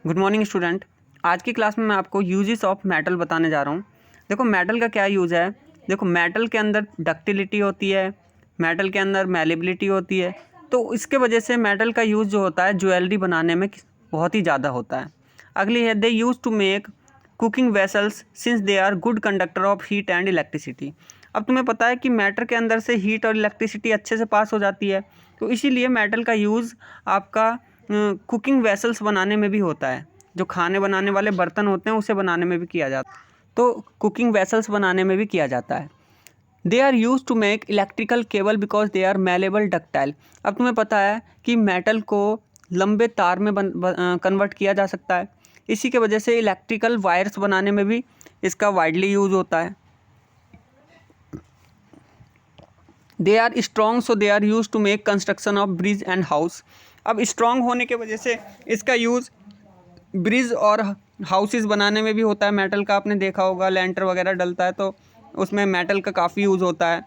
Good morning student. आज की class में मैं आपको यूजेस ऑफ मेटल बताने जा रहा हूँ। देखो मेटल का क्या यूज़ है। देखो मेटल के अंदर डक्टिलिटी होती है, मेटल के अंदर मैलेबिलिटी होती है, तो इसके वजह से मेटल का यूज़ जो होता है ज्वेलरी बनाने में बहुत ही ज़्यादा होता है। अगली है they use to make cooking vessels since they are good conductor of heat and electricity. अब तुम्हें पता है कि मेटल के अंदर से हीट और इलेक्ट्रिसिटी अच्छे से पास हो जाती है, तो इसीलिए मेटल का यूज़ आपका कुकिंग वेसल्स बनाने में भी होता है। जो खाने बनाने वाले बर्तन होते हैं उसे बनाने में भी किया जाता है, तो कुकिंग वेसल्स बनाने में भी किया जाता है। They are use to make electrical cable because they are malleable ductile. अब तुम्हें पता है कि मेटल को लंबे तार में कन्वर्ट किया जा सकता है, इसी के वजह से इलेक्ट्रिकल वायर्स बनाने में भी इसका वाइडली यूज़ होता है। They are strong so they are use to make construction of bridge and house. अब स्ट्रॉन्ग होने के वजह से इसका यूज़ ब्रिज और हाउसेस बनाने में भी होता है। मेटल का आपने देखा होगा, लेंटर वगैरह डलता है तो उसमें मेटल का काफ़ी यूज़ होता है।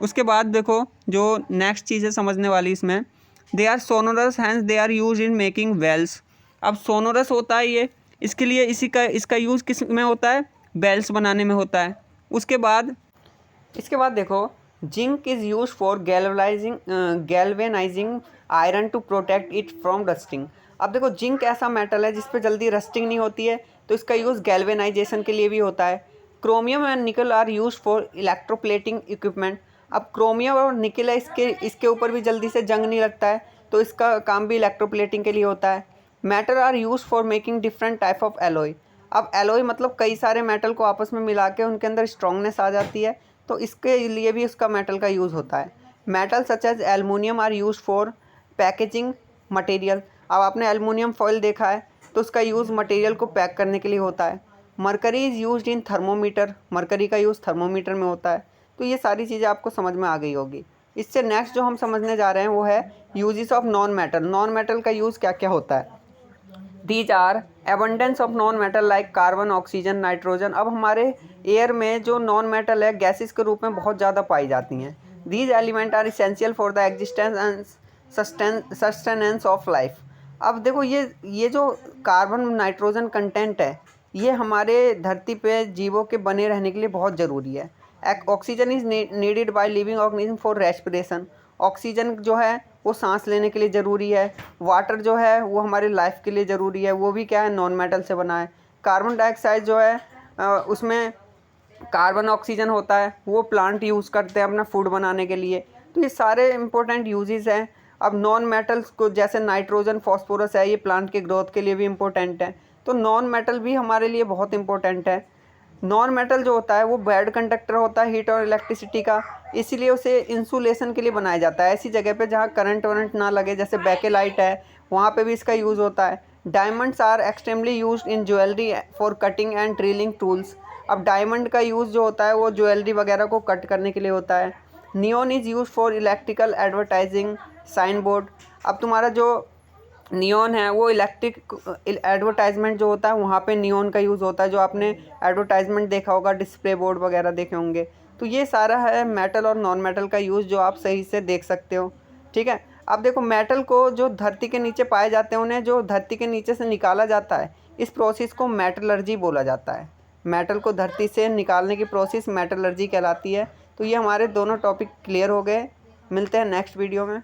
उसके बाद देखो जो नेक्स्ट चीज़ है समझने वाली इसमें, they are sonorous hence they are use in making bells. अब सोनोरस होता है ये, इसके लिए इसका यूज़ किस में होता है, बेल्स बनाने में होता है। इसके बाद देखो zinc is use for galvanising iron to protect it from rusting. अब देखो जिंक ऐसा मेटल है जिस पे जल्दी रस्टिंग नहीं होती है, तो इसका यूज़ गैल्वेनाइजेशन के लिए भी होता है। Chromium and nickel are use for electroplating equipment. अब क्रोमियम और निकल है, इसके ऊपर भी जल्दी से जंग नहीं लगता है, तो इसका काम भी इलेक्ट्रोप्लेटिंग के लिए होता है। Metal are use for making different type of alloy. अब एलॉय मतलब कई सारे मेटल को आपस में मिला के उनके अंदर स्ट्रॉन्गनेस आ जाती है, तो इसके लिए भी उसका मेटल का यूज़ होता है। Metal such as aluminium are use for packaging material. अब आपने एलुमिनियम फॉयल देखा है, तो उसका यूज़ मटेरियल को पैक करने के लिए होता है। Mercury is used in thermometer. Mercury का यूज़ थर्मोमीटर में होता है। तो ये सारी चीज़ें आपको समझ में आ गई होगी। इससे नेक्स्ट जो हम समझने जा रहे हैं वो है uses of non metal. Non metal का यूज़ क्या क्या होता है। These are abundance of non metal like carbon, oxygen, nitrogen. अब हमारे एयर में जो नॉन मेटल है गैसेस के रूप में बहुत ज़्यादा पाई जाती हैं। These element are essential for the existence and sustenance of life. अब देखो ये जो कार्बन नाइट्रोजन कंटेंट है, ये हमारे धरती पे जीवों के बने रहने के लिए बहुत ज़रूरी है। Oxygen is needed by living organism for respiration. Oxygen जो है वो सांस लेने के लिए ज़रूरी है। वाटर जो है वो हमारी लाइफ के लिए ज़रूरी है, वो भी क्या है, नॉन मेटल से बना है। कार्बन डाइऑक्साइड जो है उसमें कार्बन ऑक्सीजन होता है, वो प्लांट यूज़ करते हैं अपना फूड बनाने के लिए। तो ये सारे इंपॉर्टेंट यूजेस हैं। अब नॉन मेटल्स को जैसे नाइट्रोजन, फॉस्फोरस है, ये प्लांट के ग्रोथ के लिए भी इम्पोर्टेंट है, तो नॉन मेटल भी हमारे लिए बहुत इंपॉर्टेंट है। नॉन मेटल जो होता है वो बैड कंडक्टर होता है हीट और इलेक्ट्रिसिटी का, इसीलिए उसे इंसुलेशन के लिए बनाया जाता है। ऐसी जगह पे जहाँ करंट वरंट ना लगे, जैसे बैकेलाइट है, वहाँ पे भी इसका यूज़ होता है। Diamonds are extremely used in jewellery for cutting and drilling tools. अब डायमंड का यूज़ जो होता है वो ज्वेलरी वगैरह को कट करने के लिए होता है। Neon is use for electrical advertising sign board. अब तुम्हारा जो नियॉन है वो इलेक्ट्रिक एडवर्टाइजमेंट जो होता है वहाँ पे नियॉन का यूज़ होता है, जो आपने एडवर्टाइजमेंट देखा होगा, डिस्प्ले बोर्ड वगैरह देखे होंगे। तो ये सारा है मेटल और नॉन मेटल का यूज़, जो आप सही से देख सकते हो। ठीक है। अब देखो मेटल को जो धरती के नीचे पाए जाते हैं, उन्हें जो धरती के नीचे से निकाला जाता है, इस प्रोसेस को मेटलर्जी बोला जाता है। मेटल को धरती से निकालने की प्रोसेस मेटलर्जी कहलाती है। तो ये हमारे दोनों टॉपिक क्लियर हो गए। मिलते हैं नेक्स्ट वीडियो में।